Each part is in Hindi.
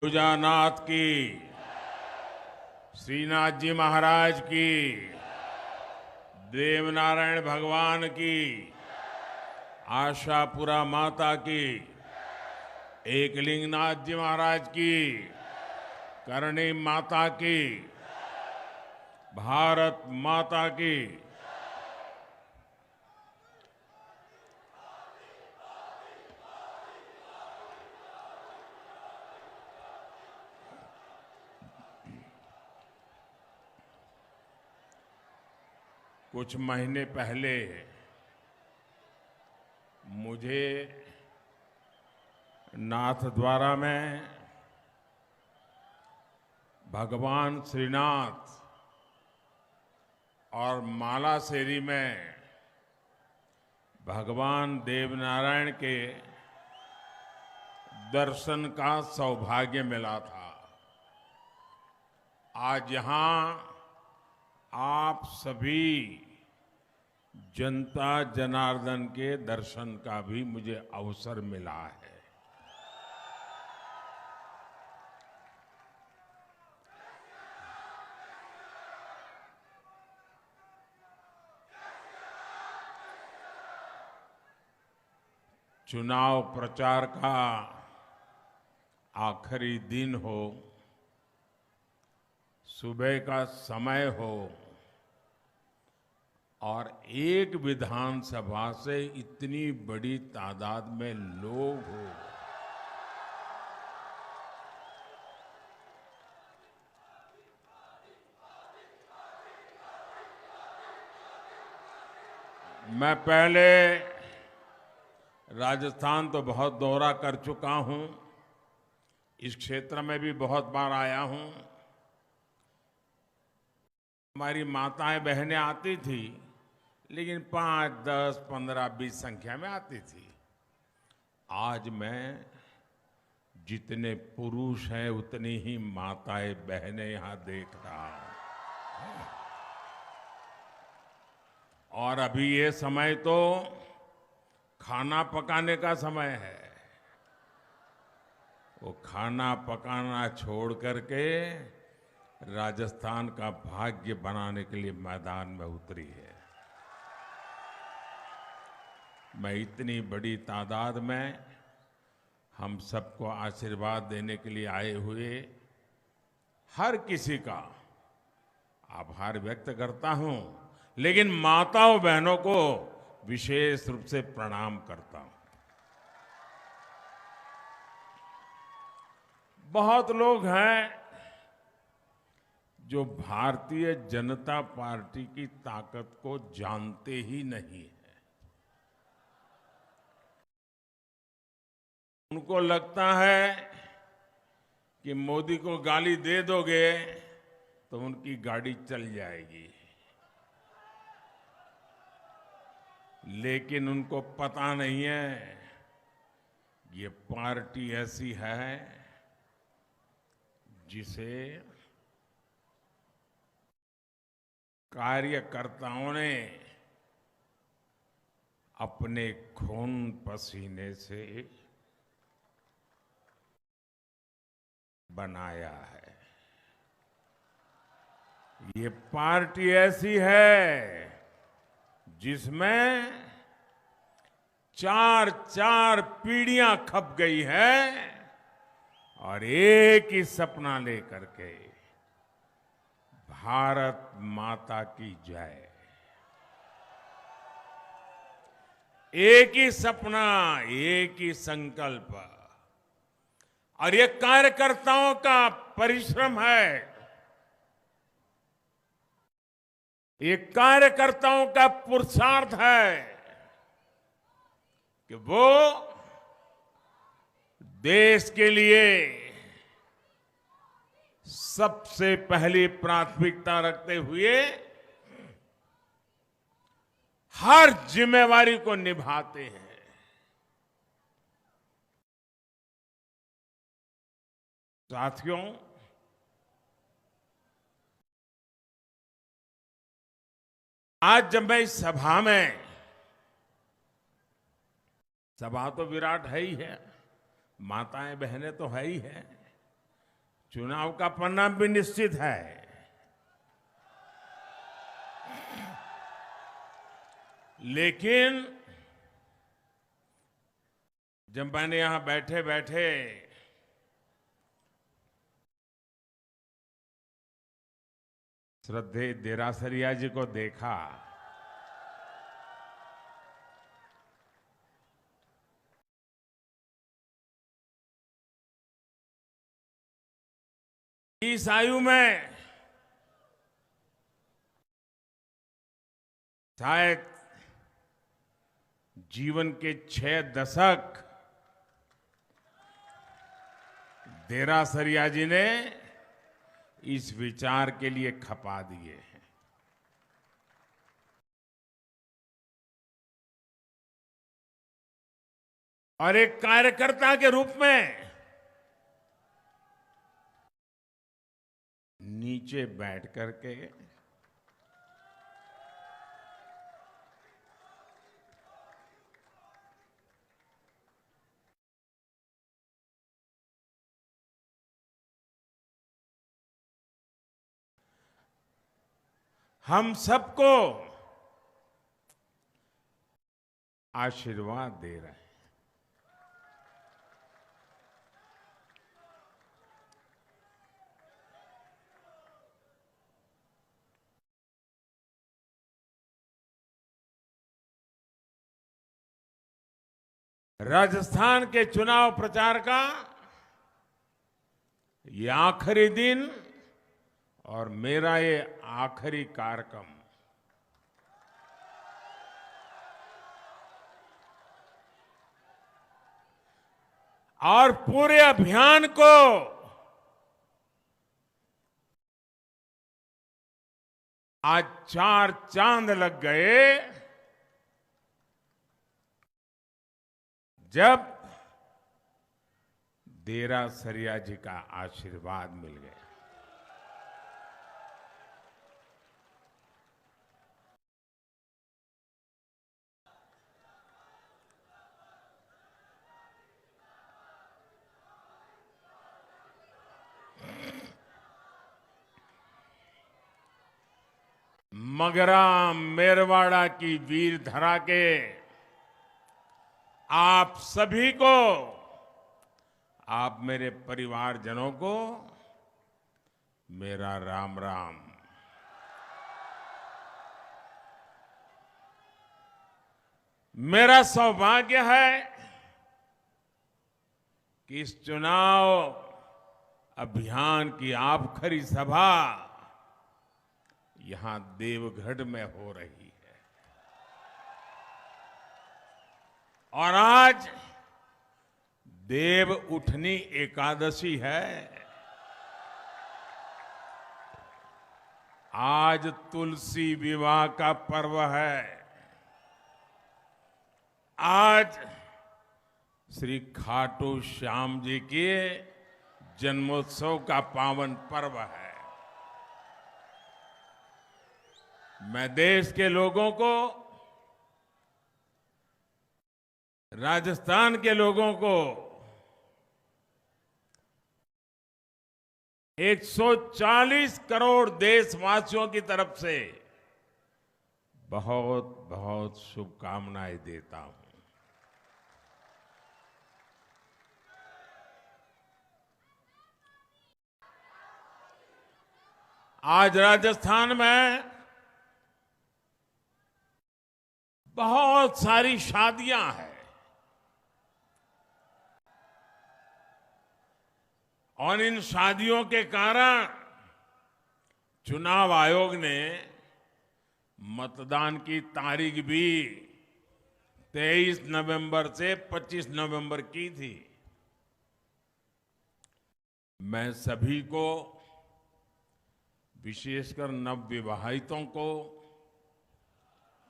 पूजानाथ की, श्रीनाथ जी महाराज की, देवनारायण भगवान की, आशापुरा माता की, एकलिंगनाथ जी महाराज की, करणी माता की, भारत माता की। कुछ महीने पहले मुझे नाथद्वारा में भगवान श्रीनाथ और मालासेरी में भगवान देवनारायण के दर्शन का सौभाग्य मिला था। आज यहां आप सभी जनता जनार्दन के दर्शन का भी मुझे अवसर मिला है। चुनाव प्रचार का आखिरी दिन हो, सुबह का समय हो और एक विधानसभा से इतनी बड़ी तादाद में लोग हो, मैं पहले राजस्थान तो बहुत दौरा कर चुका हूं, इस क्षेत्र में भी बहुत बार आया हूं। हमारी माताएं बहनें आती थी, लेकिन 5, 10, 15, 20 संख्या में आती थी। आज मैं जितने पुरुष हैं उतनी ही माताएं बहनें यहां देख रहा हूं। और अभी ये समय तो खाना पकाने का समय है। वो खाना पकाना छोड़ करके राजस्थान का भाग्य बनाने के लिए मैदान में उतरी है। मैं इतनी बड़ी तादाद में हम सबको आशीर्वाद देने के लिए आए हुए हर किसी का आभार व्यक्त करता हूं, लेकिन माताओं बहनों को विशेष रूप से प्रणाम करता हूं। बहुत लोग हैं जो भारतीय जनता पार्टी की ताकत को जानते ही नहीं है। उनको लगता है कि मोदी को गाली दे दोगे तो उनकी गाड़ी चल जाएगी, लेकिन उनको पता नहीं है ये पार्टी ऐसी है जिसे कार्यकर्ताओं ने अपने खून पसीने से बनाया है। ये पार्टी ऐसी है जिसमें 4 पीढ़ियां खप गई है और एक ही सपना लेकर के, भारत माता की जय। एक ही सपना, एक ही संकल्प, और ये कार्यकर्ताओं का परिश्रम है, ये कार्यकर्ताओं का पुरुषार्थ है कि वो देश के लिए सबसे पहली प्राथमिकता रखते हुए हर जिम्मेवारी को निभाते हैं। साथियों, आज जब मैं इस सभा में, सभा तो विराट है ही है, माताएं बहनें तो है ही है, चुनाव का परिणाम भी निश्चित है। लेकिन जब मैंने यहां बैठे बैठे श्रद्धेय देरासरिया जी को देखा, इस आयु में शायद जीवन के 6 दशक देरासरिया जी ने इस विचार के लिए खपा दिए हैं। और एक कार्यकर्ता के रूप में नीचे बैठ करके हम सबको आशीर्वाद दे रहे हैं। राजस्थान के चुनाव प्रचार का ये आखिरी दिन और मेरा ये आखिरी कार्यक्रम, और पूरे अभियान को आज 4 चांद लग गए जब देरासरिया जी का आशीर्वाद मिल गया। मगरा मेरवाड़ा की वीर धरा के आप सभी को, आप मेरे परिवारजनों को मेरा राम राम। मेरा सौभाग्य है कि इस चुनाव अभियान की आखिरी सभा यहां देवगढ़ में हो रही है। और आज देव उठनी एकादशी है। आज तुलसी विवाह का पर्व है। आज श्री खाटू श्याम जी के जन्मोत्सव का पावन पर्व है। मैं देश के लोगों को, राजस्थान के लोगों को 140 करोड़ देशवासियों की तरफ से बहुत बहुत शुभकामनाएं देता हूं। आज राजस्थान में बहुत सारी शादियां हैं और इन शादियों के कारण चुनाव आयोग ने मतदान की तारीख भी 23 नवंबर से 25 नवंबर की थी। मैं सभी को, विशेषकर नवविवाहितों को,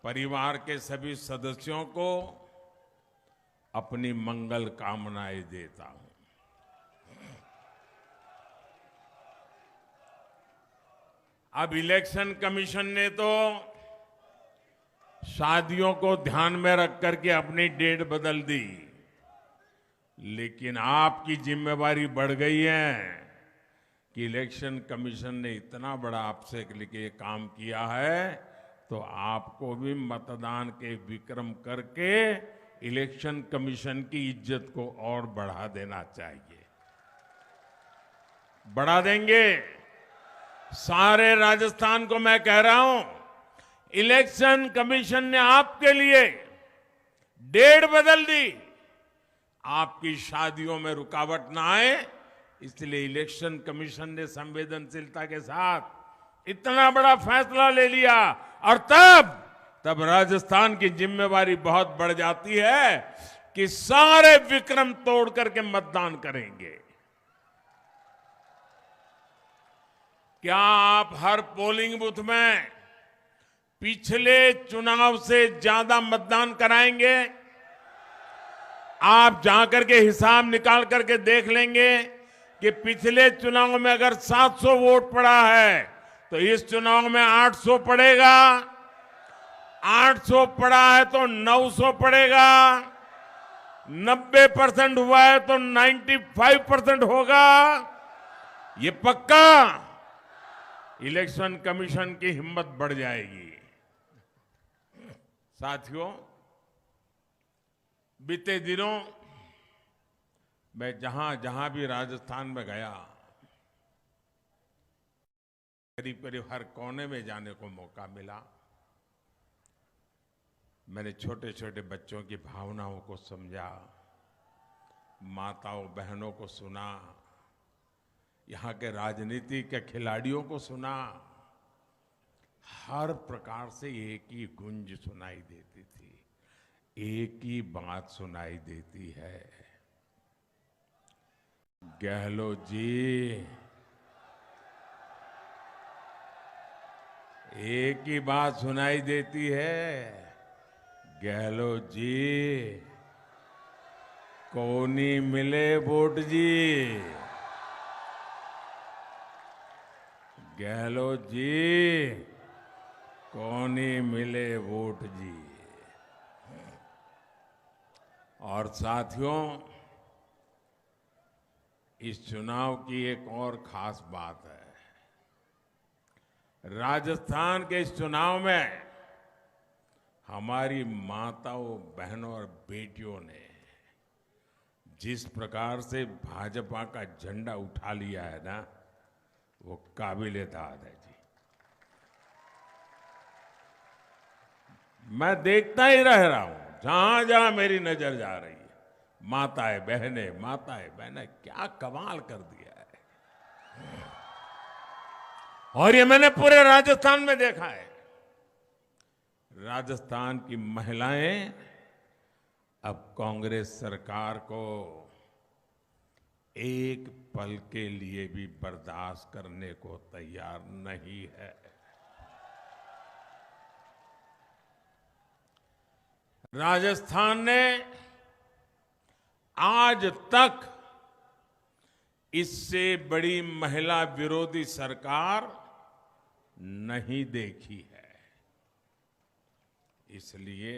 परिवार के सभी सदस्यों को अपनी मंगल कामनाएं देता हूं। अब इलेक्शन कमीशन ने तो शादियों को ध्यान में रख करके अपनी डेट बदल दी, लेकिन आपकी जिम्मेवारी बढ़ गई है। कि इलेक्शन कमीशन ने इतना बड़ा आपसे लेके काम किया है, तो आपको भी मतदान के विक्रम करके इलेक्शन कमीशन की इज्जत को और बढ़ा देना चाहिए। बढ़ा देंगे। सारे राजस्थान को मैं कह रहा हूं, इलेक्शन कमीशन ने आपके लिए डेट बदल दी। आपकी शादियों में रुकावट ना आए, इसलिए इलेक्शन कमीशन ने संवेदनशीलता के साथ इतना बड़ा फैसला ले लिया। और तब राजस्थान की जिम्मेवारी बहुत बढ़ जाती है कि सारे विक्रम तोड़ करके मतदान करेंगे। क्या आप हर पोलिंग बूथ में पिछले चुनाव से ज्यादा मतदान कराएंगे? आप जाकर के हिसाब निकाल करके देख लेंगे कि पिछले चुनाव में अगर 700 वोट पड़ा है तो इस चुनाव में 800 पड़ेगा, 800 पड़ा है तो 900 पड़ेगा, 90% हुआ है तो 95% होगा। ये पक्का। इलेक्शन कमीशन की हिम्मत बढ़ जाएगी। साथियों, बीते दिनों मैं जहां भी राजस्थान में गया, करीब करीब हर कोने में जाने को मौका मिला। मैंने छोटे छोटे बच्चों की भावनाओं को समझा, माताओं बहनों को सुना, यहाँ के राजनीति के खिलाड़ियों को सुना। हर प्रकार से एक ही गूंज सुनाई देती थी, एक ही बात सुनाई देती है, गहलोत जी, एक ही बात सुनाई देती है, गहलोत जी, कोनी मिले वोट जी, गहलोत जी, कोनी मिले वोट जी। और साथियों, इस चुनाव की एक और खास बात है। राजस्थान के इस चुनाव में हमारी माताओं बहनों और बेटियों ने जिस प्रकार से भाजपा का झंडा उठा लिया है ना, वो काबिल-ए-दाद है जी। मैं देखता ही रह रहा हूं, जहां जहां मेरी नजर जा रही है, माताएं बहनें क्या कमाल कर दिया है। और ये मैंने पूरे राजस्थान में देखा है। राजस्थान की महिलाएं अब कांग्रेस सरकार को एक पल के लिए भी बर्दाश्त करने को तैयार नहीं है। राजस्थान ने आज तक इससे बड़ी महिला विरोधी सरकार नहीं देखी है। इसलिए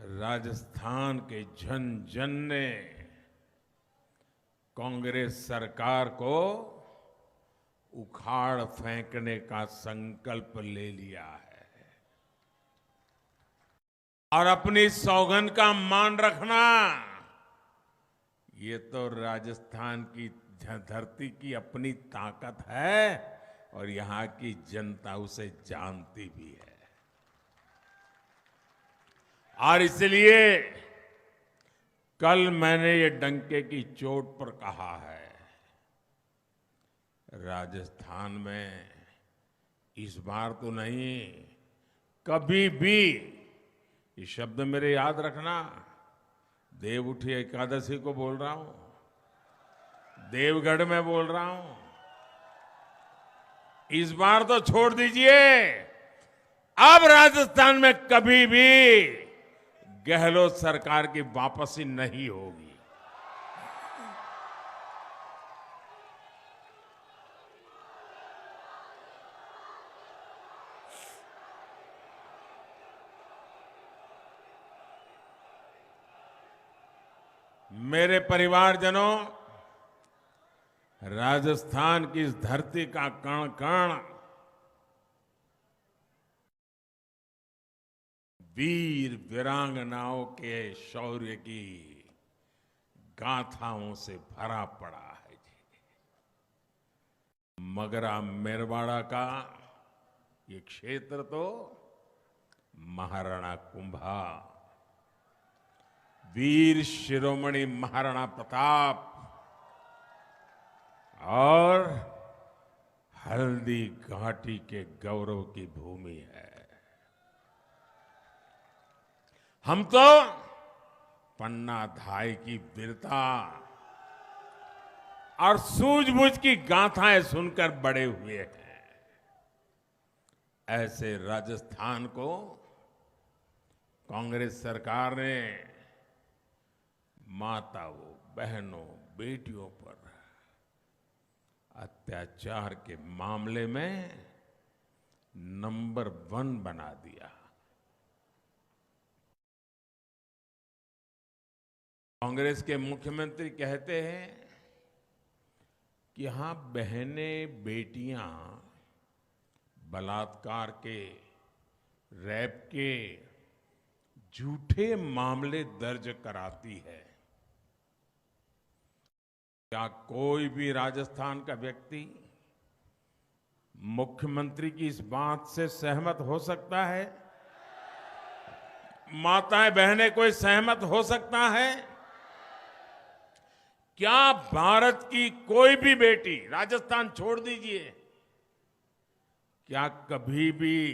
राजस्थान के जन जन ने कांग्रेस सरकार को उखाड़ फेंकने का संकल्प ले लिया है और अपनी सौगंध का मान रखना, ये तो राजस्थान की धरती की अपनी ताकत है और यहां की जनता उसे जानती भी है। और इसलिए कल मैंने ये डंके की चोट पर कहा है, राजस्थान में इस बार तो नहीं, कभी भी, ये शब्द मेरे याद रखना, देव उठी एकादशी को बोल रहा हूं, देवगढ़ में बोल रहा हूं, इस बार तो छोड़ दीजिए, अब राजस्थान में कभी भी गहलोत सरकार की वापसी नहीं होगी। मेरे परिवारजनों, राजस्थान की इस धरती का कण कण वीर वीरांगनाओं के शौर्य की गाथाओं से भरा पड़ा है जी। मगरा मेरवाड़ा का ये क्षेत्र तो महाराणा कुंभा, वीर शिरोमणि महाराणा प्रताप और हल्दी घाटी के गौरव की भूमि है। हम तो पन्ना धाय की वीरता और सूझबूझ की गाथाएं सुनकर बड़े हुए हैं। ऐसे राजस्थान को कांग्रेस सरकार ने माताओं, बहनों, बेटियों पर अत्याचार के मामले में नंबर 1 बना दिया। कांग्रेस के मुख्यमंत्री कहते हैं कि यहां बहनें, बेटियां बलात्कार के, रेप के झूठे मामले दर्ज कराती है। क्या कोई भी राजस्थान का व्यक्ति मुख्यमंत्री की इस बात से सहमत हो सकता है? माताएं, बहनें, कोई सहमत हो सकता है? क्या भारत की कोई भी बेटी, राजस्थान छोड़ दीजिए, क्या कभी भी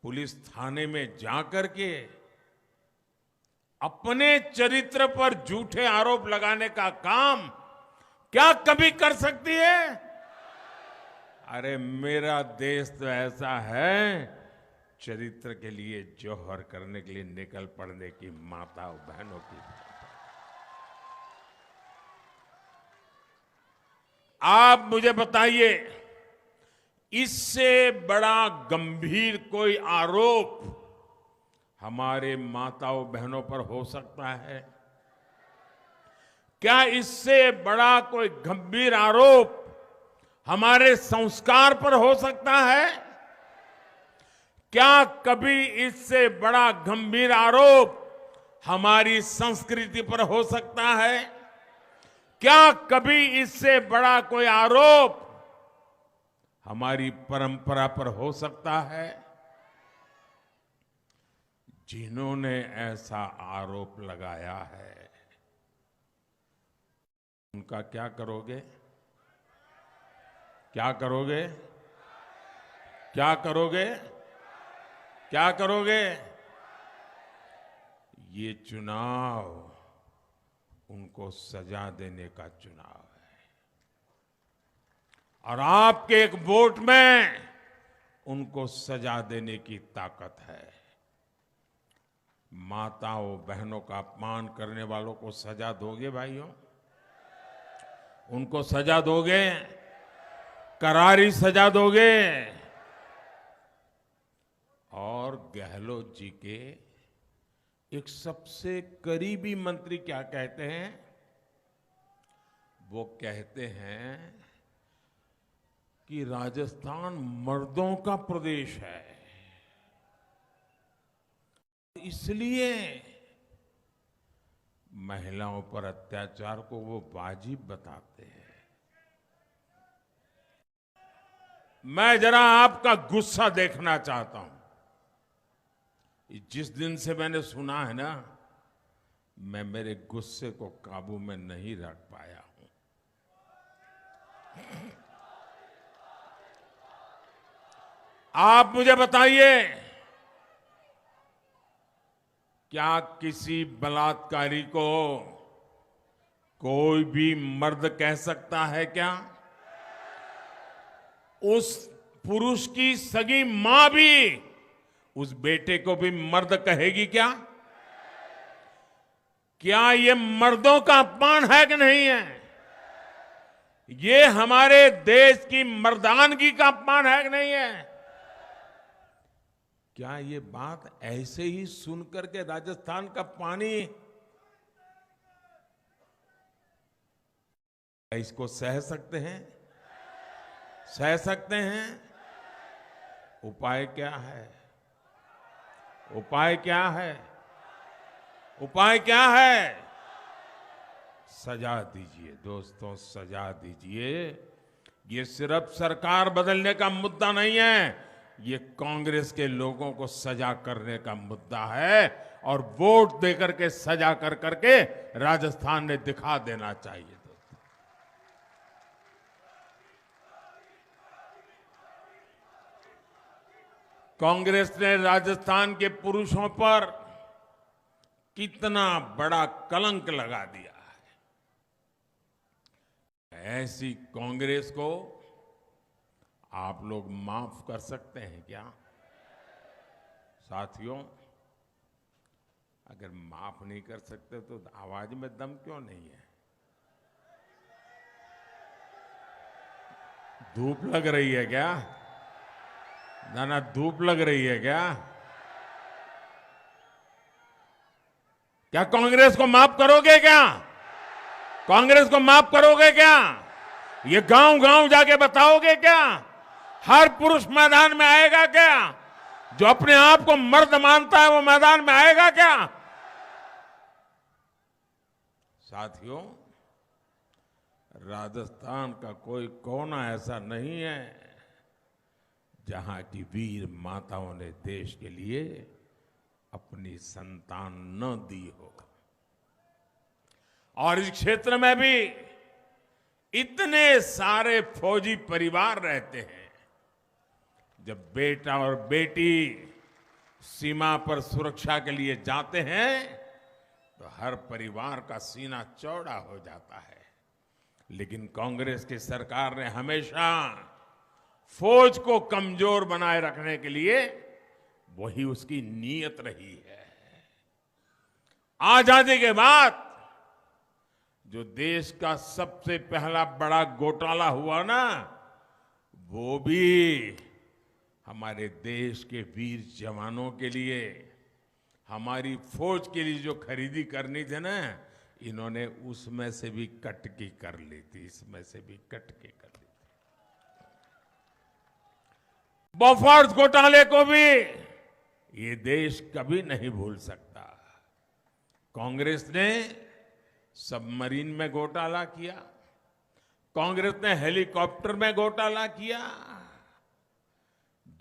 पुलिस थाने में जाकर के अपने चरित्र पर झूठे आरोप लगाने का काम क्या कभी कर सकती है? अरे मेरा देश तो ऐसा है, चरित्र के लिए जौहर करने के लिए निकल पड़ने की माताओं, बहनों की। आप मुझे बताइए, इससे बड़ा गंभीर कोई आरोप हमारे माताओं, बहनों पर हो सकता है? क्या इससे बड़ा कोई गंभीर आरोप हमारे संस्कार पर हो सकता है? क्या कभी इससे बड़ा गंभीर आरोप हमारी संस्कृति पर हो सकता है? क्या कभी इससे बड़ा कोई आरोप हमारी परंपरा पर हो सकता है? जिन्होंने ऐसा आरोप लगाया है, उनका क्या करोगे? क्या करोगे? क्या करोगे? क्या करोगे? ये चुनाव उनको सजा देने का चुनाव है और आपके एक वोट में उनको सजा देने की ताकत है। माताओं, बहनों का अपमान करने वालों को सजा दोगे भाइयों? उनको सजा दोगे? करारी सजा दोगे? और गहलोत जी के एक सबसे करीबी मंत्री क्या कहते हैं? वो कहते हैं कि राजस्थान मर्दों का प्रदेश है, इसलिए महिलाओं पर अत्याचार को वो वाजिब बताते हैं। मैं जरा आपका गुस्सा देखना चाहता हूं। जिस दिन से मैंने सुना है ना, मैं मेरे गुस्से को काबू में नहीं रख पाया हूं। आप मुझे बताइए, क्या किसी बलात्कारी को कोई भी मर्द कह सकता है क्या? उस पुरुष की सगी मां भी उस बेटे को भी मर्द कहेगी क्या? क्या ये मर्दों का अपमान है कि नहीं है? ये हमारे देश की मर्दानगी का अपमान है कि नहीं है? क्या ये बात ऐसे ही सुनकर के राजस्थान का पानी इसको सह सकते हैं? सह सकते हैं? उपाय क्या है? उपाय क्या है? उपाय क्या है? सजा दीजिए दोस्तों, सजा दीजिए। ये सिर्फ सरकार बदलने का मुद्दा नहीं है, ये कांग्रेस के लोगों को सजा करने का मुद्दा है। और वोट देकर के सजा कर करके राजस्थान ने दिखा देना चाहिए। कांग्रेस ने राजस्थान के पुरुषों पर कितना बड़ा कलंक लगा दिया है। ऐसी कांग्रेस को आप लोग माफ कर सकते हैं क्या? साथियों, अगर माफ नहीं कर सकते तो आवाज में दम क्यों नहीं है? धूप लग रही है क्या? ना धूप लग रही है क्या? क्या कांग्रेस को माफ करोगे क्या? कांग्रेस को माफ करोगे क्या? ये गांव गांव जाके बताओगे क्या? हर पुरुष मैदान में आएगा क्या? जो अपने आप को मर्द मानता है वो मैदान में आएगा क्या? साथियों, राजस्थान का कोई कोना ऐसा नहीं है जहां की वीर माताओं ने देश के लिए अपनी संतान न दी होगा। और इस क्षेत्र में भी इतने सारे फौजी परिवार रहते हैं। जब बेटा और बेटी सीमा पर सुरक्षा के लिए जाते हैं तो हर परिवार का सीना चौड़ा हो जाता है। लेकिन कांग्रेस की सरकार ने हमेशा फौज को कमजोर बनाए रखने के लिए वही उसकी नीयत रही है। आजादी के बाद जो देश का सबसे पहला बड़ा घोटाला हुआ ना, वो भी हमारे देश के वीर जवानों के लिए, हमारी फौज के लिए जो खरीदी करनी थी ना, इन्होंने उसमें से भी कट की कर ली थी, इसमें से भी कट की कर ली थी। बॉफोर्स घोटाले को भी ये देश कभी नहीं भूल सकता। कांग्रेस ने सबमरीन में घोटाला किया, कांग्रेस ने हेलीकॉप्टर में घोटाला किया।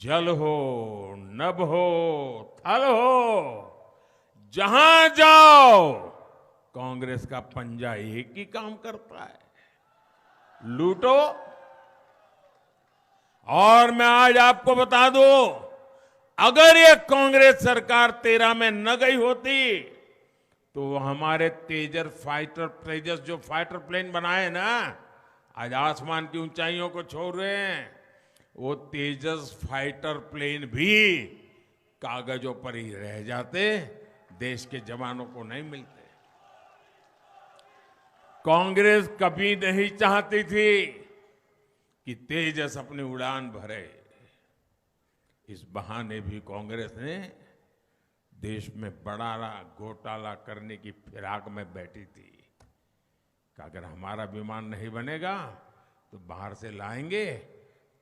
जल हो, नभ हो, थल हो, जहां जाओ कांग्रेस का पंजा एक ही काम करता है, लूटो। और मैं आज आपको बता दूं, अगर ये कांग्रेस सरकार 13 में न गई होती तो हमारे तेजस जो फाइटर प्लेन बनाए ना, आज आसमान की ऊंचाइयों को छोड़ रहे हैं, वो तेजस फाइटर प्लेन भी कागजों पर ही रह जाते, देश के जवानों को नहीं मिलते। कांग्रेस कभी नहीं चाहती थी कि तेजस अपनी उड़ान भरे। इस बहाने भी कांग्रेस ने देश में बड़ा घोटाला करने की फिराक में बैठी थी कि अगर हमारा विमान नहीं बनेगा तो बाहर से लाएंगे,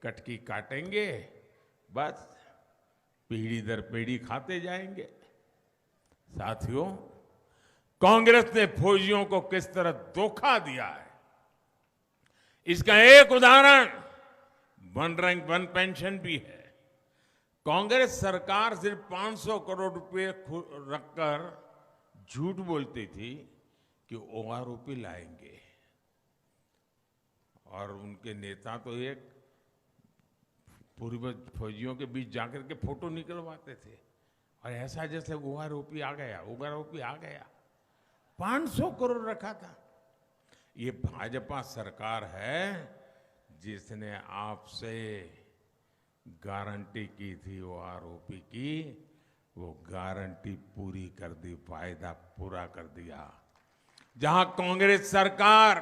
कटकी काटेंगे, बस पीढ़ी दर पीढ़ी खाते जाएंगे। साथियों, कांग्रेस ने फौजियों को किस तरह धोखा दिया है, इसका एक उदाहरण वन रैंक वन पेंशन भी है। कांग्रेस सरकार सिर्फ 500 करोड़ रुपए रखकर झूठ बोलती थी कि ओआरओपी लाएंगे, और उनके नेता तो एक पूर्व फौजियों के बीच जाकर के फोटो निकलवाते थे, और ऐसा जैसे ओआरओपी आ गया, ओआरओपी आ गया। 500 करोड़ रखा था। ये भाजपा सरकार है जिसने आपसे गारंटी की थी ओआरओपी की, वो गारंटी पूरी कर दी, वायदा पूरा कर दिया। जहां कांग्रेस सरकार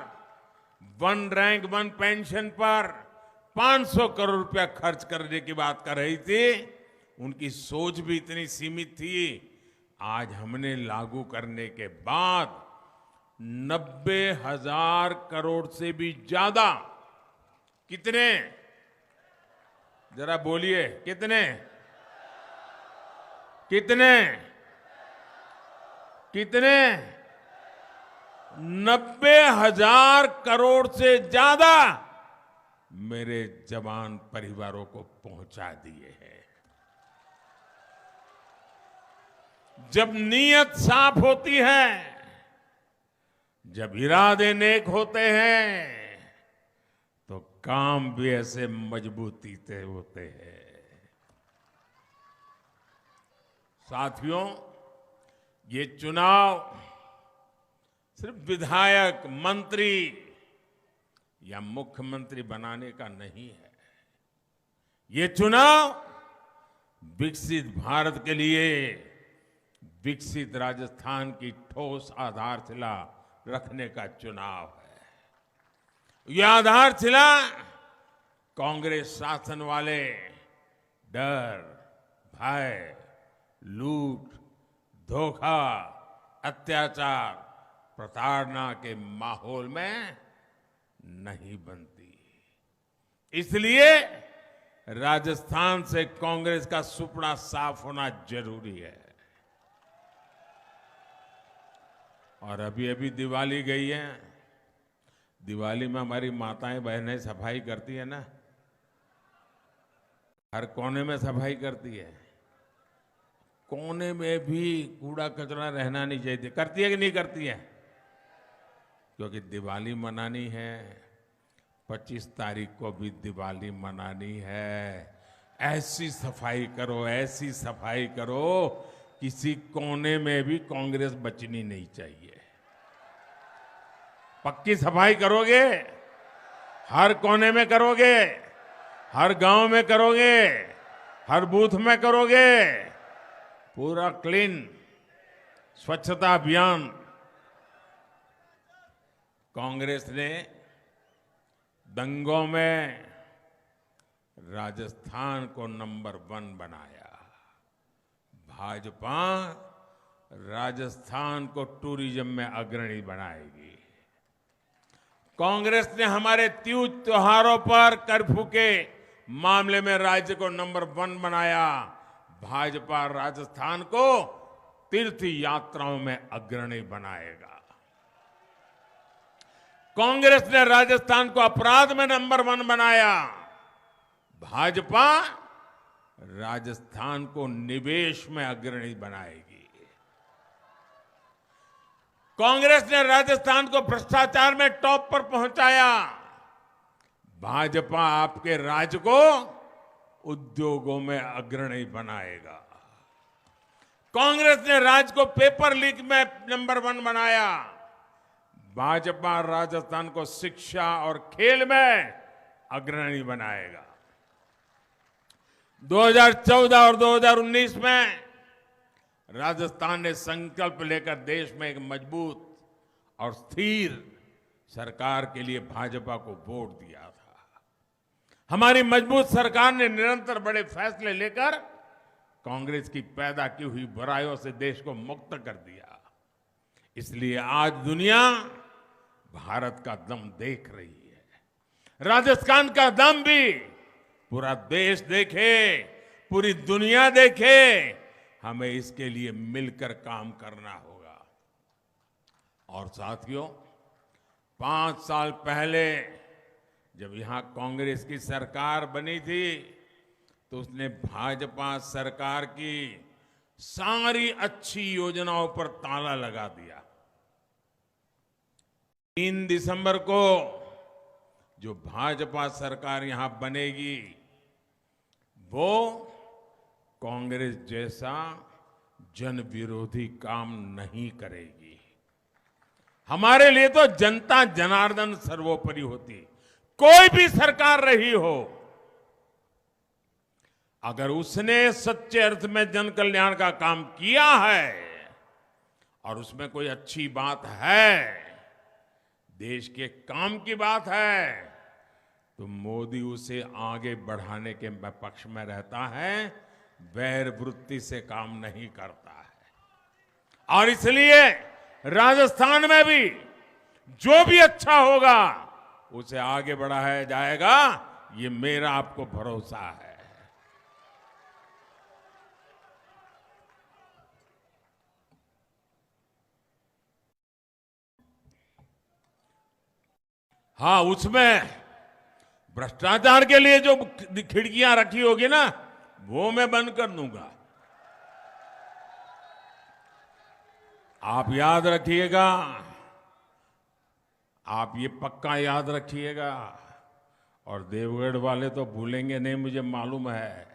वन रैंक वन पेंशन पर 500 करोड़ रुपया खर्च करने की बात कर रही थी, उनकी सोच भी इतनी सीमित थी। आज हमने लागू करने के बाद 90,000 करोड़ से भी ज्यादा। कितने? जरा बोलिए, कितने? कितने? कितने? 90,000 करोड़ से ज्यादा मेरे जवान परिवारों को पहुंचा दिए हैं। जब नीयत साफ होती है, जब इरादे नेक होते हैं, तो काम भी ऐसे मजबूती से होते हैं। साथियों, ये चुनाव सिर्फ विधायक, मंत्री या मुख्यमंत्री बनाने का नहीं है। ये चुनाव विकसित भारत के लिए विकसित राजस्थान की ठोस आधारशिला रखने का चुनाव है। यह आधारशिला कांग्रेस शासन वाले डर, भय, लूट, धोखा, अत्याचार, प्रताड़ना के माहौल में नहीं बनती। इसलिए राजस्थान से कांग्रेस का सुपड़ा साफ होना जरूरी है। और अभी अभी दिवाली गई है। दिवाली में हमारी माताएं बहनें सफाई करती है ना, हर कोने में सफाई करती है। कोने में भी कूड़ा कचरा रहना नहीं चाहिए। करती है कि नहीं करती है? क्योंकि दिवाली मनानी है, 25 तारीख को भी दिवाली मनानी है। ऐसी सफाई करो, ऐसी सफाई करो, किसी कोने में भी कांग्रेस बचनी नहीं चाहिए। पक्की सफाई करोगे? हर कोने में करोगे? हर गांव में करोगे? हर बूथ में करोगे? पूरा क्लीन स्वच्छता अभियान। कांग्रेस ने दंगों में राजस्थान को नंबर 1 बनाया। भाजपा राजस्थान को टूरिज्म में अग्रणी बनाएगी। कांग्रेस ने हमारे तीज त्योहारों पर कर्फ्यू के मामले में राज्य को नंबर 1 बनाया। भाजपा राजस्थान को तीर्थ यात्राओं में अग्रणी बनाएगा। कांग्रेस ने राजस्थान को अपराध में नंबर 1 बनाया। भाजपा राजस्थान को निवेश में अग्रणी बनाएगी। कांग्रेस ने राजस्थान को भ्रष्टाचार में टॉप पर पहुंचाया। भाजपा आपके राज्य को उद्योगों में अग्रणी बनाएगा। कांग्रेस ने राज्य को पेपर लीक में नंबर 1 बनाया। भाजपा राजस्थान को शिक्षा और खेल में अग्रणी बनाएगा। 2014 और 2019 में राजस्थान ने संकल्प लेकर देश में एक मजबूत और स्थिर सरकार के लिए भाजपा को वोट दिया था। हमारी मजबूत सरकार ने निरंतर बड़े फैसले लेकर कांग्रेस की पैदा की हुई बुराइयों से देश को मुक्त कर दिया। इसलिए आज दुनिया भारत का दम देख रही है। राजस्थान का दम भी पूरा देश देखे, पूरी दुनिया देखे। हमें इसके लिए मिलकर काम करना होगा। और साथियों, 5 साल पहले जब यहां कांग्रेस की सरकार बनी थी, तो उसने भाजपा सरकार की सारी अच्छी योजनाओं पर ताला लगा दिया। 3 दिसंबर को जो भाजपा सरकार यहां बनेगी, वो कांग्रेस जैसा जन विरोधी काम नहीं करेगी। हमारे लिए तो जनता जनार्दन सर्वोपरि होती। कोई भी सरकार रही हो, अगर उसने सच्चे अर्थ में जन कल्याण का काम किया है और उसमें कोई अच्छी बात है, देश के काम की बात है, तो मोदी उसे आगे बढ़ाने के पक्ष में रहता है, वैर वृत्ति से काम नहीं करता है। और इसलिए राजस्थान में भी जो भी अच्छा होगा उसे आगे बढ़ाया जाएगा, ये मेरा आपको भरोसा है। हाँ, उसमें भ्रष्टाचार के लिए जो खिड़कियां रखी होगी ना, वो मैं बंद कर दूंगा। आप याद रखिएगा, आप ये पक्का याद रखिएगा, और देवगढ़ वाले तो भूलेंगे नहीं, मुझे मालूम है।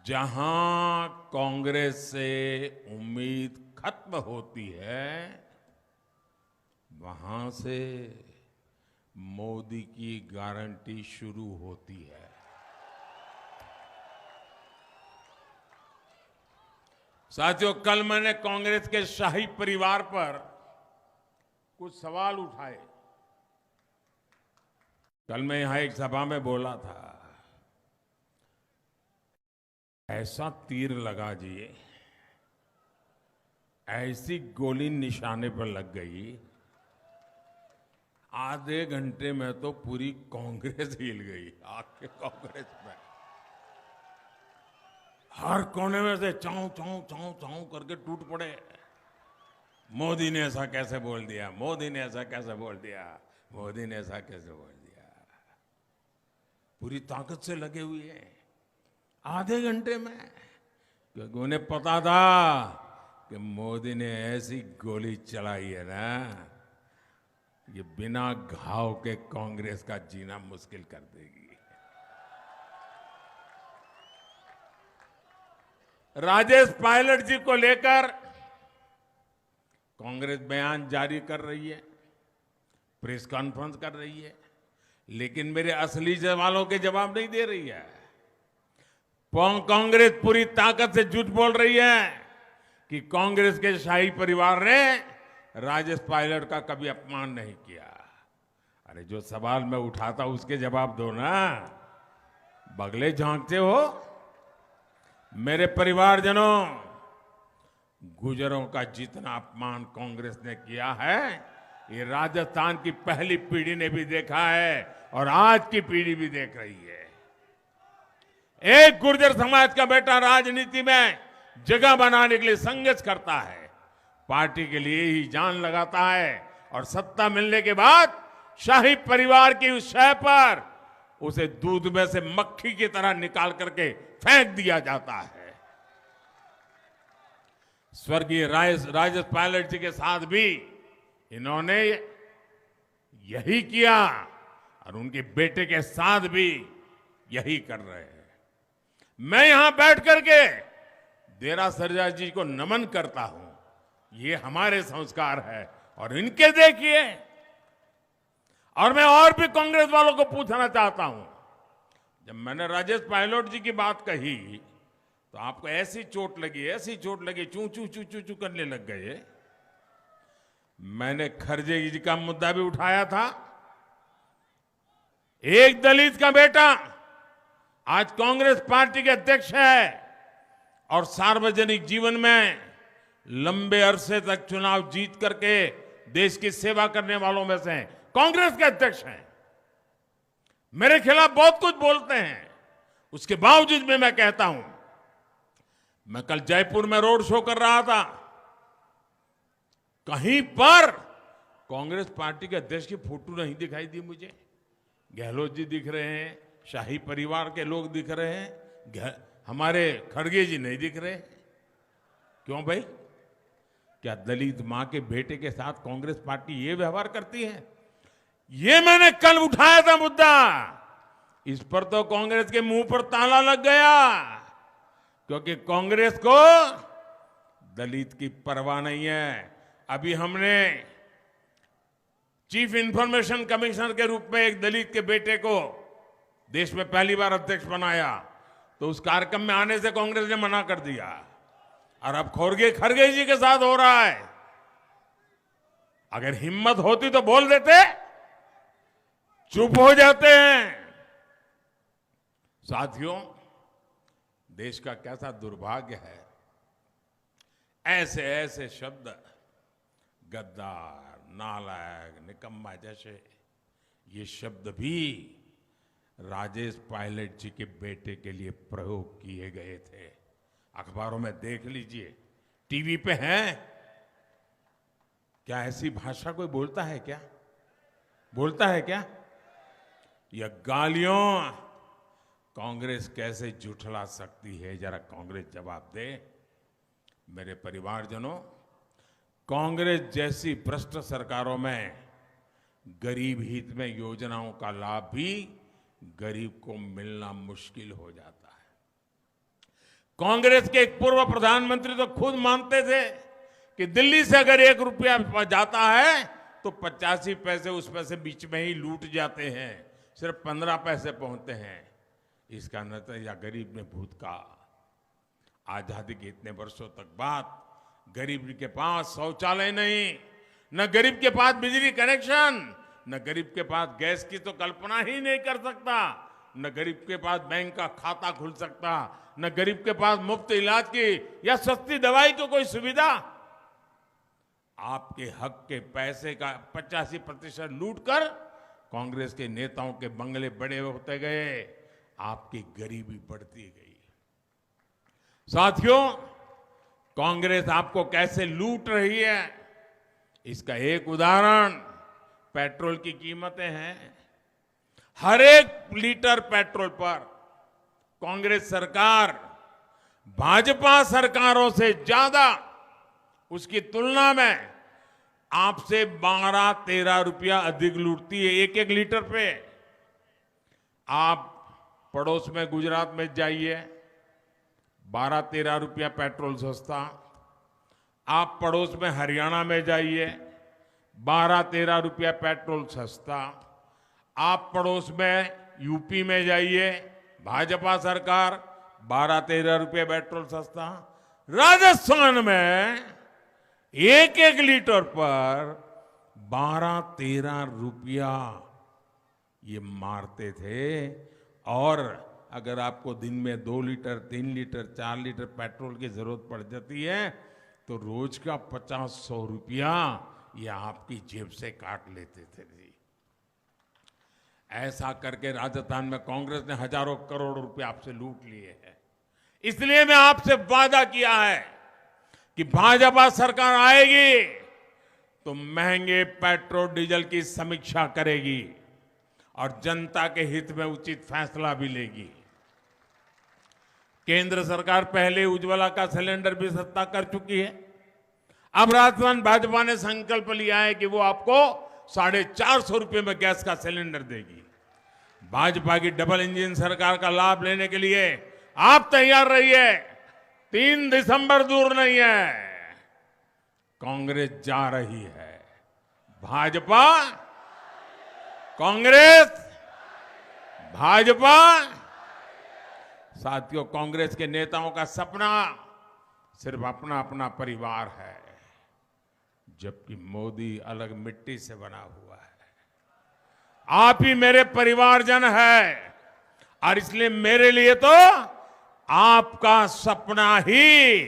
जहां कांग्रेस से उम्मीद खत्म होती है, वहां से मोदी की गारंटी शुरू होती है। साथियों, कल मैंने कांग्रेस के शाही परिवार पर कुछ सवाल उठाए। कल मैं यहां एक सभा में बोला था, ऐसा तीर लगा जी, ऐसी गोली निशाने पर लग गई, आधे घंटे में तो पूरी कांग्रेस हिल गई। आपके कांग्रेस में हर कोने में से चाऊ चाऊ चाऊ चाऊ करके टूट पड़े। मोदी ने ऐसा कैसे बोल दिया, मोदी ने ऐसा कैसे बोल दिया, मोदी ने ऐसा कैसे बोल दिया। पूरी ताकत से लगे हुए हैं आधे घंटे में, क्योंकि उन्हें पता था कि मोदी ने ऐसी गोली चलाई है ना, ये बिना घाव के कांग्रेस का जीना मुश्किल कर देगी। राजेश पायलट जी को लेकर कांग्रेस बयान जारी कर रही है, प्रेस कॉन्फ्रेंस कर रही है, लेकिन मेरे असली सवालों के जवाब नहीं दे रही है। कांग्रेस पूरी ताकत से झूठ बोल रही है कि कांग्रेस के शाही परिवार ने राजेश पायलट का कभी अपमान नहीं किया। अरे जो सवाल मैं उठाता उसके जवाब दो ना, बगले झांकते हो। मेरे परिवारजनों, गुजरों का जितना अपमान कांग्रेस ने किया है, ये राजस्थान की पहली पीढ़ी ने भी देखा है और आज की पीढ़ी भी देख रही है। एक गुर्जर समाज का बेटा राजनीति में जगह बनाने के लिए संघर्ष करता है, पार्टी के लिए ही जान लगाता है, और सत्ता मिलने के बाद शाही परिवार की उस शय पर उसे दूध में से मक्खी की तरह निकाल करके फेंक दिया जाता है। स्वर्गीय राजेश पायलट जी के साथ भी इन्होंने यही किया, और उनके बेटे के साथ भी यही कर रहे हैं। मैं यहां बैठ करके देरा सरजा जी को नमन करता हूं, ये हमारे संस्कार है, और इनके देखिए। और मैं और भी कांग्रेस वालों को पूछना चाहता हूं, जब मैंने राजेश पायलट जी की बात कही तो आपको ऐसी चोट लगी, ऐसी चोट लगी, चू चू चू चू चू करने लग गए। मैंने खरगे जी का मुद्दा भी उठाया था। एक दलित का बेटा आज कांग्रेस पार्टी के अध्यक्ष है, और सार्वजनिक जीवन में लंबे अरसे तक चुनाव जीत करके देश की सेवा करने वालों में से कांग्रेस के अध्यक्ष हैं। मेरे खिलाफ बहुत कुछ बोलते हैं, उसके बावजूद भी मैं कहता हूं, मैं कल जयपुर में रोड शो कर रहा था, कहीं पर कांग्रेस पार्टी के अध्यक्ष की फोटो नहीं दिखाई दी मुझे। गहलोत जी दिख रहे हैं, शाही परिवार के लोग दिख रहे हैं, हमारे खड़गे जी नहीं दिख रहे। क्यों भाई? क्या दलित मां के बेटे के साथ कांग्रेस पार्टी ये व्यवहार करती है? ये मैंने कल उठाया था मुद्दा। इस पर तो कांग्रेस के मुंह पर ताला लग गया, क्योंकि कांग्रेस को दलित की परवाह नहीं है। अभी हमने चीफ इंफॉर्मेशन कमिश्नर के रूप में एक दलित के बेटे को देश में पहली बार अध्यक्ष बनाया, तो उस कार्यक्रम में आने से कांग्रेस ने मना कर दिया, और अब खरगे जी के साथ हो रहा है। अगर हिम्मत होती तो बोल देते, चुप हो जाते हैं। साथियों, देश का कैसा दुर्भाग्य है, ऐसे ऐसे शब्द गद्दार, नालायक, निकम्मा जैसे ये शब्द भी राजेश पायलट जी के बेटे के लिए प्रयोग किए गए थे। अखबारों में देख लीजिए, टीवी पे हैं। क्या ऐसी भाषा कोई बोलता है क्या? बोलता है क्या? यह गालियों कांग्रेस कैसे झुठला सकती है? जरा कांग्रेस जवाब दे। मेरे परिवारजनों, कांग्रेस जैसी भ्रष्ट सरकारों में गरीब हित में योजनाओं का लाभ भी गरीब को मिलना मुश्किल हो जाता है। कांग्रेस के एक पूर्व प्रधानमंत्री तो खुद मानते थे कि दिल्ली से अगर 1 रुपया जाता है तो 85 पैसे उसमें से बीच में ही लूट जाते हैं, सिर्फ 15 पैसे पहुंचते हैं। इसका नतीजा गरीब ने भूत का। आजादी के इतने वर्षों तक बाद गरीब के पास शौचालय नहीं, न गरीब के पास बिजली कनेक्शन, न गरीब के पास गैस की तो कल्पना ही नहीं कर सकता, न गरीब के पास बैंक का खाता खुल सकता, न गरीब के पास मुफ्त इलाज की या सस्ती दवाई की कोई सुविधा। आपके हक के पैसे का 85% लूटकर कांग्रेस के नेताओं के बंगले बड़े होते गए, आपकी गरीबी बढ़ती गई। साथियों, कांग्रेस आपको कैसे लूट रही है, इसका एक उदाहरण पेट्रोल की कीमतें हैं। हर एक लीटर पेट्रोल पर कांग्रेस सरकार भाजपा सरकारों से ज्यादा, उसकी तुलना में आपसे 12-13 रुपया अधिक लूटती है एक एक लीटर पे। आप पड़ोस में गुजरात में जाइए, 12-13 रुपया पेट्रोल सस्ता। आप पड़ोस में हरियाणा में जाइए, 12-13 रुपया पेट्रोल सस्ता। आप पड़ोस में यूपी में जाइए, भाजपा सरकार, 12-13 रुपया पेट्रोल सस्ता। राजस्थान में एक एक लीटर पर 12-13 रुपया ये मारते थे। और अगर आपको दिन में 2 लीटर, 3 लीटर, 4 लीटर पेट्रोल की जरूरत पड़ जाती है तो रोज का 50-100 रुपया ये आपकी जेब से काट लेते थे जी। ऐसा करके राजस्थान में कांग्रेस ने हजारों करोड़ रुपए आपसे लूट लिए हैं। इसलिए मैं आपसे वादा किया है कि भाजपा सरकार आएगी तो महंगे पेट्रोल डीजल की समीक्षा करेगी और जनता के हित में उचित फैसला भी लेगी। केंद्र सरकार पहले उज्ज्वला का सिलेंडर भी सस्ता कर चुकी है। अब राजस्थान भाजपा ने संकल्प लिया है कि वो आपको 450 रुपए में गैस का सिलेंडर देगी। भाजपा की डबल इंजन सरकार का लाभ लेने के लिए आप तैयार रहिए। 3 दिसंबर दूर नहीं है, कांग्रेस जा रही है। भाजपा, कांग्रेस, भाजपा। साथियों, कांग्रेस के नेताओं का सपना सिर्फ अपना अपना परिवार है, जबकि मोदी अलग मिट्टी से बना हुआ है। आप ही मेरे परिवारजन है और इसलिए मेरे लिए तो आपका सपना ही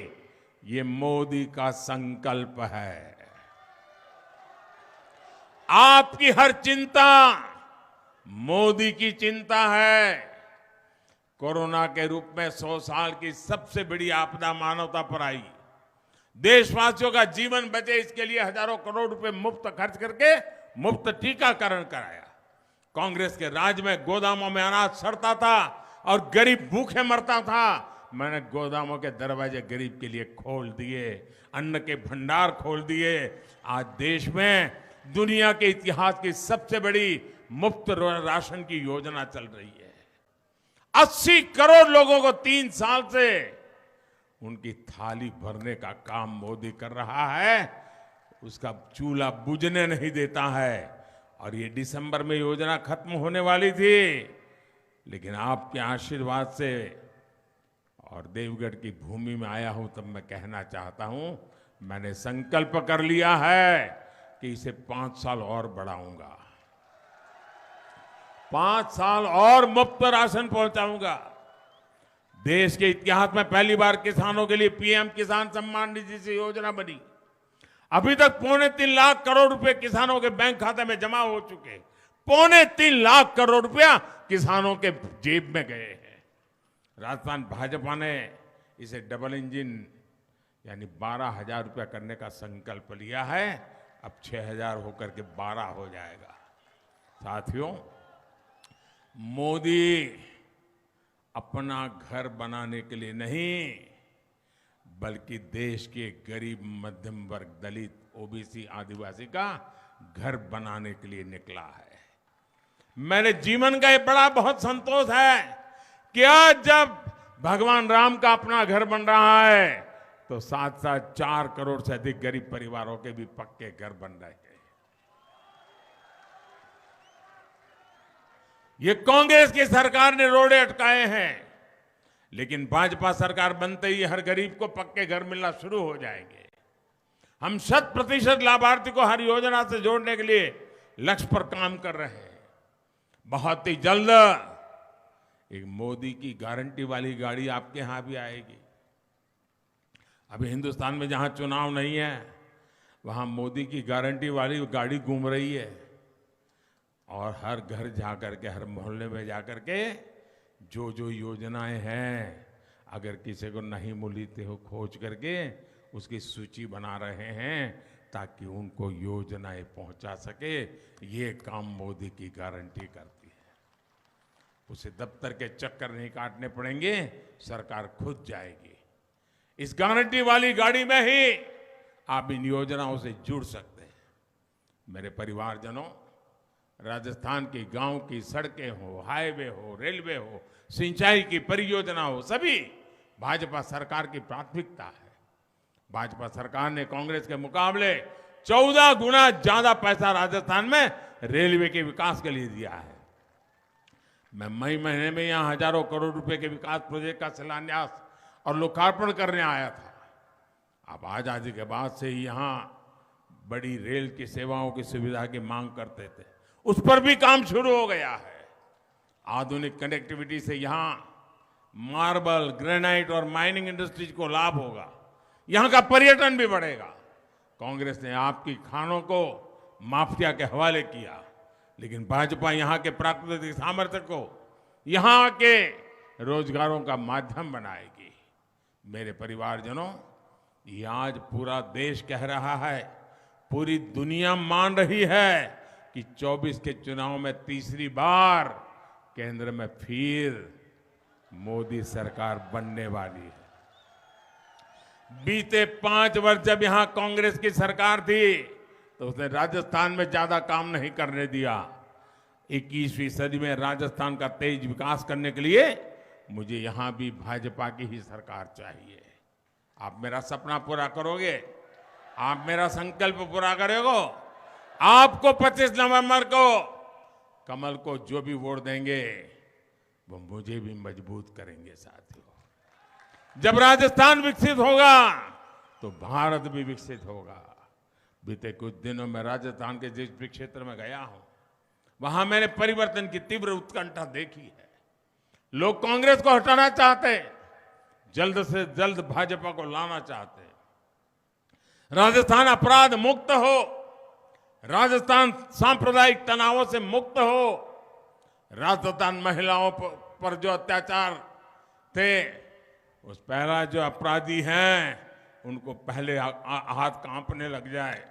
ये मोदी का संकल्प है। आपकी हर चिंता मोदी की चिंता है। कोरोना के रूप में 100 साल की सबसे बड़ी आपदा मानवता पर आई। देशवासियों का जीवन बचे, इसके लिए हजारों करोड़ रुपए मुफ्त खर्च करके मुफ्त टीकाकरण कराया। कांग्रेस के राज में गोदामों में अनाज सड़ता था और गरीब भूखे मरता था। मैंने गोदामों के दरवाजे गरीब के लिए खोल दिए, अन्न के भंडार खोल दिए। आज देश में दुनिया के इतिहास की सबसे बड़ी मुफ्त राशन की योजना चल रही है। 80 करोड़ लोगों को 3 साल से उनकी थाली भरने का काम मोदी कर रहा है। उसका चूल्हा बुझने नहीं देता है। और ये दिसंबर में योजना खत्म होने वाली थी, लेकिन आपके आशीर्वाद से और देवगढ़ की भूमि में आया हूं तब मैं कहना चाहता हूं, मैंने संकल्प कर लिया है कि इसे 5 साल और बढ़ाऊंगा। 5 साल और मुफ्त राशन पहुंचाऊंगा। देश के इतिहास में पहली बार किसानों के लिए पीएम किसान सम्मान निधि से योजना बनी। अभी तक 3.25 लाख करोड़ रुपए किसानों के बैंक खाते में जमा हो चुके। 3.25 लाख करोड़ रुपया किसानों के जेब में गए हैं। राजस्थान भाजपा ने इसे डबल इंजन यानी 12,000 रुपया करने का संकल्प लिया है। अब 6,000 होकर के 12 हो जाएगा। साथियों, मोदी अपना घर बनाने के लिए नहीं बल्कि देश के गरीब, मध्यम वर्ग, दलित, ओबीसी, आदिवासी का घर बनाने के लिए निकला है। मेरे जीवन का ये बड़ा बहुत संतोष है कि आज जब भगवान राम का अपना घर बन रहा है तो साथ साथ 4 करोड़ से अधिक गरीब परिवारों के भी पक्के घर बन रहे हैं। ये कांग्रेस की सरकार ने रोड़े अटकाए हैं, लेकिन भाजपा सरकार बनते ही हर गरीब को पक्के घर मिलना शुरू हो जाएंगे। हम 100% लाभार्थी को हर योजना से जोड़ने के लिए लक्ष्य पर काम कर रहे हैं। बहुत ही जल्द एक मोदी की गारंटी वाली गाड़ी आपके यहां भी आएगी। अभी हिंदुस्तान में जहां चुनाव नहीं है वहां मोदी की गारंटी वाली गाड़ी घूम रही है और हर घर जाकर के, हर मोहल्ले में जाकर के जो जो योजनाएं हैं, अगर किसी को नहीं मिलती हो खोज करके उसकी सूची बना रहे हैं ताकि उनको योजनाएं पहुंचा सके। ये काम मोदी की गारंटी करती है। उसे दफ्तर के चक्कर नहीं काटने पड़ेंगे, सरकार खुद जाएगी। इस गारंटी वाली गाड़ी में ही आप इन योजनाओं से जुड़ सकते हैं। मेरे परिवारजनों, राजस्थान के गांव की सड़कें हो, हाईवे हो, रेलवे हो, सिंचाई की परियोजना हो, सभी भाजपा सरकार की प्राथमिकता है। भाजपा सरकार ने कांग्रेस के मुकाबले 14 गुना ज्यादा पैसा राजस्थान में रेलवे के विकास के लिए दिया है। मैं मई महीने में यहां हजारों करोड़ रुपए के विकास प्रोजेक्ट का शिलान्यास और लोकार्पण करने आया था। आप आजादी के बाद से ही यहां बड़ी रेल की सेवाओं की सुविधा की मांग करते थे, उस पर भी काम शुरू हो गया है। आधुनिक कनेक्टिविटी से यहां मार्बल, ग्रेनाइट और माइनिंग इंडस्ट्रीज को लाभ होगा। यहां का पर्यटन भी बढ़ेगा। कांग्रेस ने आपकी खानों को माफिया के हवाले किया, लेकिन भाजपा यहां के प्राकृतिक सामर्थ्य को यहां के रोजगारों का माध्यम बनाएगी। मेरे परिवारजनों, ये आज पूरा देश कह रहा है, पूरी दुनिया मान रही है कि 24 के चुनाव में तीसरी बार केंद्र में फिर मोदी सरकार बनने वाली है। बीते 5 वर्ष जब यहां कांग्रेस की सरकार थी तो उसने राजस्थान में ज्यादा काम नहीं करने दिया। 21वीं सदी में राजस्थान का तेज विकास करने के लिए मुझे यहां भी भाजपा की ही सरकार चाहिए। आप मेरा सपना पूरा करोगे? आप मेरा संकल्प पूरा करोगे? आपको 25 नवंबर को कमल को जो भी वोट देंगे वो मुझे भी मजबूत करेंगे। साथियों, जब राजस्थान विकसित होगा तो भारत भी विकसित होगा। बीते कुछ दिनों में राजस्थान के जिस भी क्षेत्र में गया हूं, वहां मैंने परिवर्तन की तीव्र उत्कंठा देखी है। लोग कांग्रेस को हटाना चाहते हैं, जल्द से जल्द भाजपा को लाना चाहते हैं। राजस्थान अपराध मुक्त हो, राजस्थान सांप्रदायिक तनावों से मुक्त हो, राजस्थान महिलाओं पर जो अत्याचार थे, उस पहला जो अपराधी हैं उनको पहले हाथ कांपने लग जाए।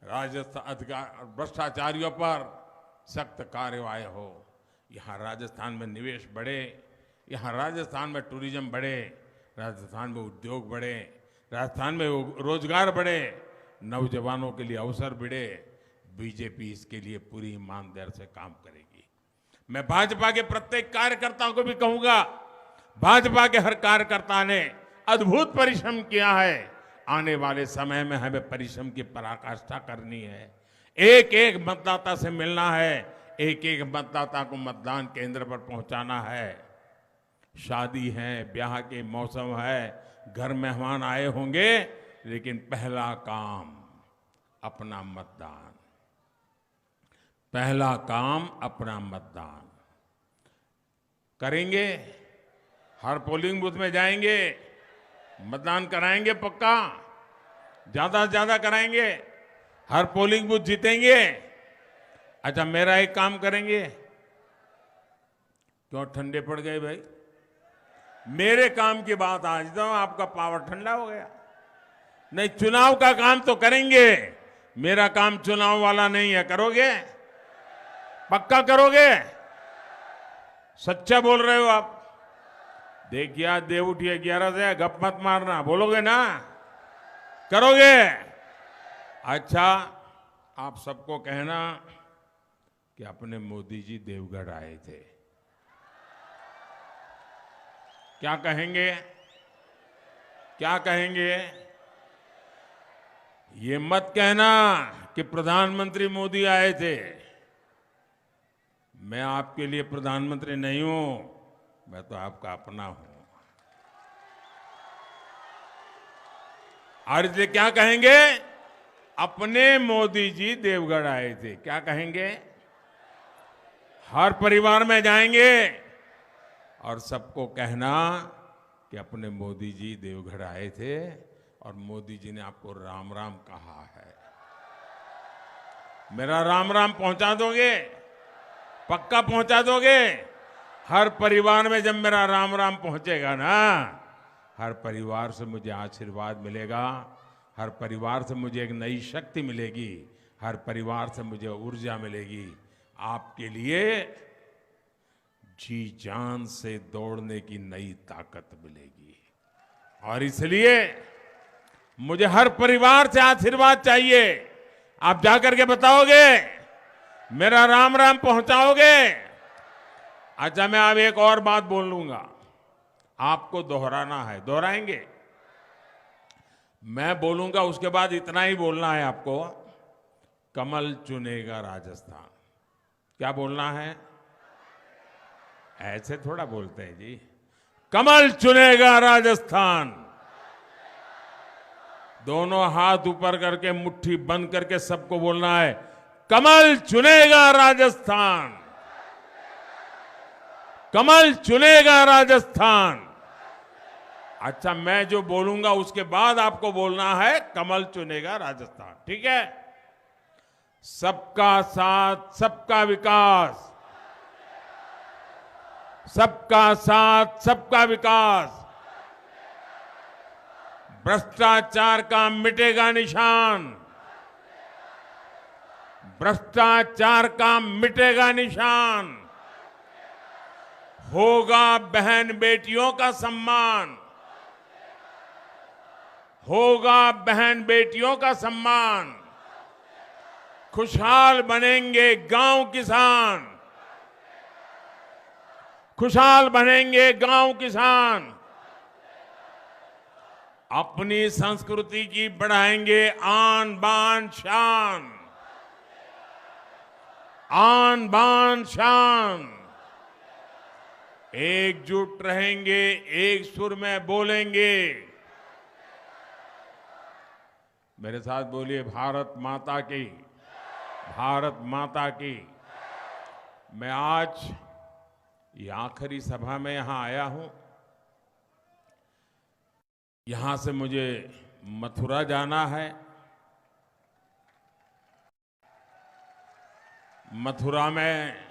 राजस्थान भ्रष्टाचारियों पर सख्त कार्रवाई हो। यहाँ राजस्थान में निवेश बढ़े, यहाँ राजस्थान में टूरिज्म बढ़े, राजस्थान में उद्योग बढ़े, राजस्थान में रोजगार बढ़े, नौजवानों के लिए अवसर बढ़े। बीजेपी इसके लिए पूरी ईमानदारी से काम करेगी। मैं भाजपा के प्रत्येक कार्यकर्ताओं को भी कहूंगा, भाजपा के हर कार्यकर्ता ने अद्भुत परिश्रम किया है। आने वाले समय में हमें परिश्रम की पराकाष्ठा करनी है। एक एक मतदाता से मिलना है, एक एक मतदाता को मतदान केंद्र पर पहुंचाना है। शादी है, ब्याह के मौसम है, घर मेहमान आए होंगे, लेकिन पहला काम अपना मतदान, पहला काम अपना मतदान करेंगे। हर पोलिंग बूथ में जाएंगे, मतदान कराएंगे पक्का, ज्यादा से ज्यादा कराएंगे, हर पोलिंग बूथ जीतेंगे। अच्छा, मेरा एक काम करेंगे। क्यों ठंडे पड़ गए भाई? मेरे काम की बात आज तो आपका पावर ठंडा हो गया। नहीं, चुनाव का काम तो करेंगे, मेरा काम चुनाव वाला नहीं है। करोगे? पक्का करोगे? सच्चा बोल रहे हो आप? देखिए, आज दे उठिए 11 से, गप मत मारना। बोलोगे ना? करोगे? अच्छा, आप सबको कहना कि अपने मोदी जी देवगढ़ आए थे। क्या कहेंगे? क्या कहेंगे? ये मत कहना कि प्रधानमंत्री मोदी आए थे। मैं आपके लिए प्रधानमंत्री नहीं हूं, मैं तो आपका अपना हूं। और इसलिए क्या कहेंगे? अपने मोदी जी देवगढ़ आए थे। क्या कहेंगे? हर परिवार में जाएंगे और सबको कहना कि अपने मोदी जी देवगढ़ आए थे और मोदी जी ने आपको राम राम कहा है। मेरा राम राम पहुंचा दोगे? पक्का पहुंचा दोगे? हर परिवार में जब मेरा राम राम पहुंचेगा ना, हर परिवार से मुझे आशीर्वाद मिलेगा, हर परिवार से मुझे एक नई शक्ति मिलेगी, हर परिवार से मुझे ऊर्जा मिलेगी, आपके लिए जी जान से दौड़ने की नई ताकत मिलेगी। और इसलिए मुझे हर परिवार से आशीर्वाद चाहिए। आप जाकर के बताओगे? मेरा राम राम पहुंचाओगे? अच्छा, मैं अब एक और बात बोल लूंगा, आपको दोहराना है। दोहराएंगे? मैं बोलूंगा, उसके बाद इतना ही बोलना है आपको, कमल चुनेगा राजस्थान। क्या बोलना है? ऐसे थोड़ा बोलते हैं जी। कमल चुनेगा राजस्थान। दोनों हाथ ऊपर करके, मुट्ठी बंद करके सबको बोलना है, कमल चुनेगा राजस्थान। कमल चुनेगा राजस्थान। अच्छा, मैं जो बोलूंगा उसके बाद आपको बोलना है, कमल चुनेगा राजस्थान। ठीक है? सबका साथ, सबका विकास। सबका साथ, सबका विकास। भ्रष्टाचार का मिटेगा निशान। भ्रष्टाचार का मिटेगा निशान। होगा बहन बेटियों का सम्मान। होगा बहन बेटियों का सम्मान। खुशहाल बनेंगे गांव किसान। खुशहाल बनेंगे गांव किसान। अपनी संस्कृति की बढ़ाएंगे आन बान शान। आन बान शान। एकजुट रहेंगे, एक सुर में बोलेंगे। मेरे साथ बोलिए, भारत माता की। भारत माता की। मैं आज ये आखिरी सभा में यहां आया हूं। यहां से मुझे मथुरा जाना है। मथुरा में,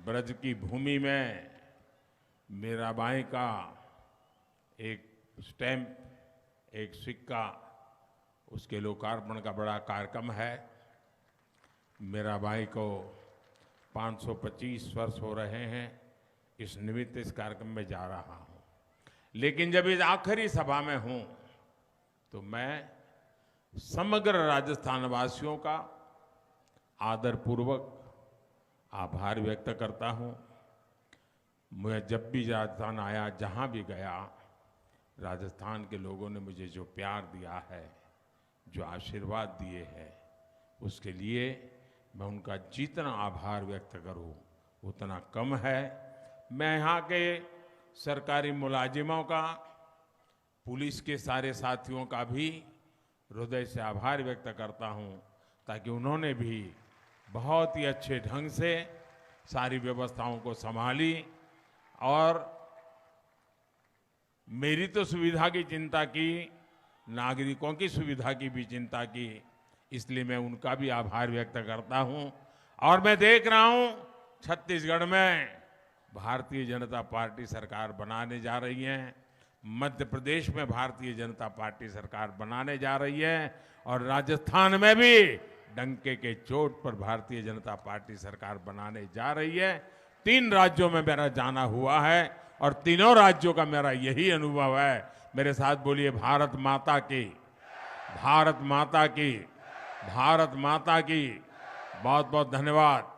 ब्रज की भूमि में, मीराबाई का एक स्टैंप, एक सिक्का, उसके लोकार्पण का बड़ा कार्यक्रम है। मीराबाई को 525 वर्ष हो रहे हैं। इस निमित्त इस कार्यक्रम में जा रहा हूं। लेकिन जब इस आखिरी सभा में हूं तो मैं समग्र राजस्थान वासियों का आदरपूर्वक आभार व्यक्त करता हूं। मैं जब भी राजस्थान आया, जहां भी गया, राजस्थान के लोगों ने मुझे जो प्यार दिया है, जो आशीर्वाद दिए हैं, उसके लिए मैं उनका जितना आभार व्यक्त करूं उतना कम है। मैं यहाँ के सरकारी मुलाजिमों का, पुलिस के सारे साथियों का भी हृदय से आभार व्यक्त करता हूं, ताकि उन्होंने भी बहुत ही अच्छे ढंग से सारी व्यवस्थाओं को संभाली और मेरी तो सुविधा की चिंता की, नागरिकों की सुविधा की भी चिंता की, इसलिए मैं उनका भी आभार व्यक्त करता हूं। और मैं देख रहा हूं छत्तीसगढ़ में भारतीय जनता पार्टी सरकार बनाने जा रही है, मध्य प्रदेश में भारतीय जनता पार्टी सरकार बनाने जा रही है, और राजस्थान में भी डंके के चोट पर भारतीय जनता पार्टी सरकार बनाने जा रही है। 3 राज्यों में मेरा जाना हुआ है और तीनों राज्यों का मेरा यही अनुभव है। मेरे साथ बोलिए भारत माता की, भारत माता की, भारत माता की। बहुत बहुत धन्यवाद।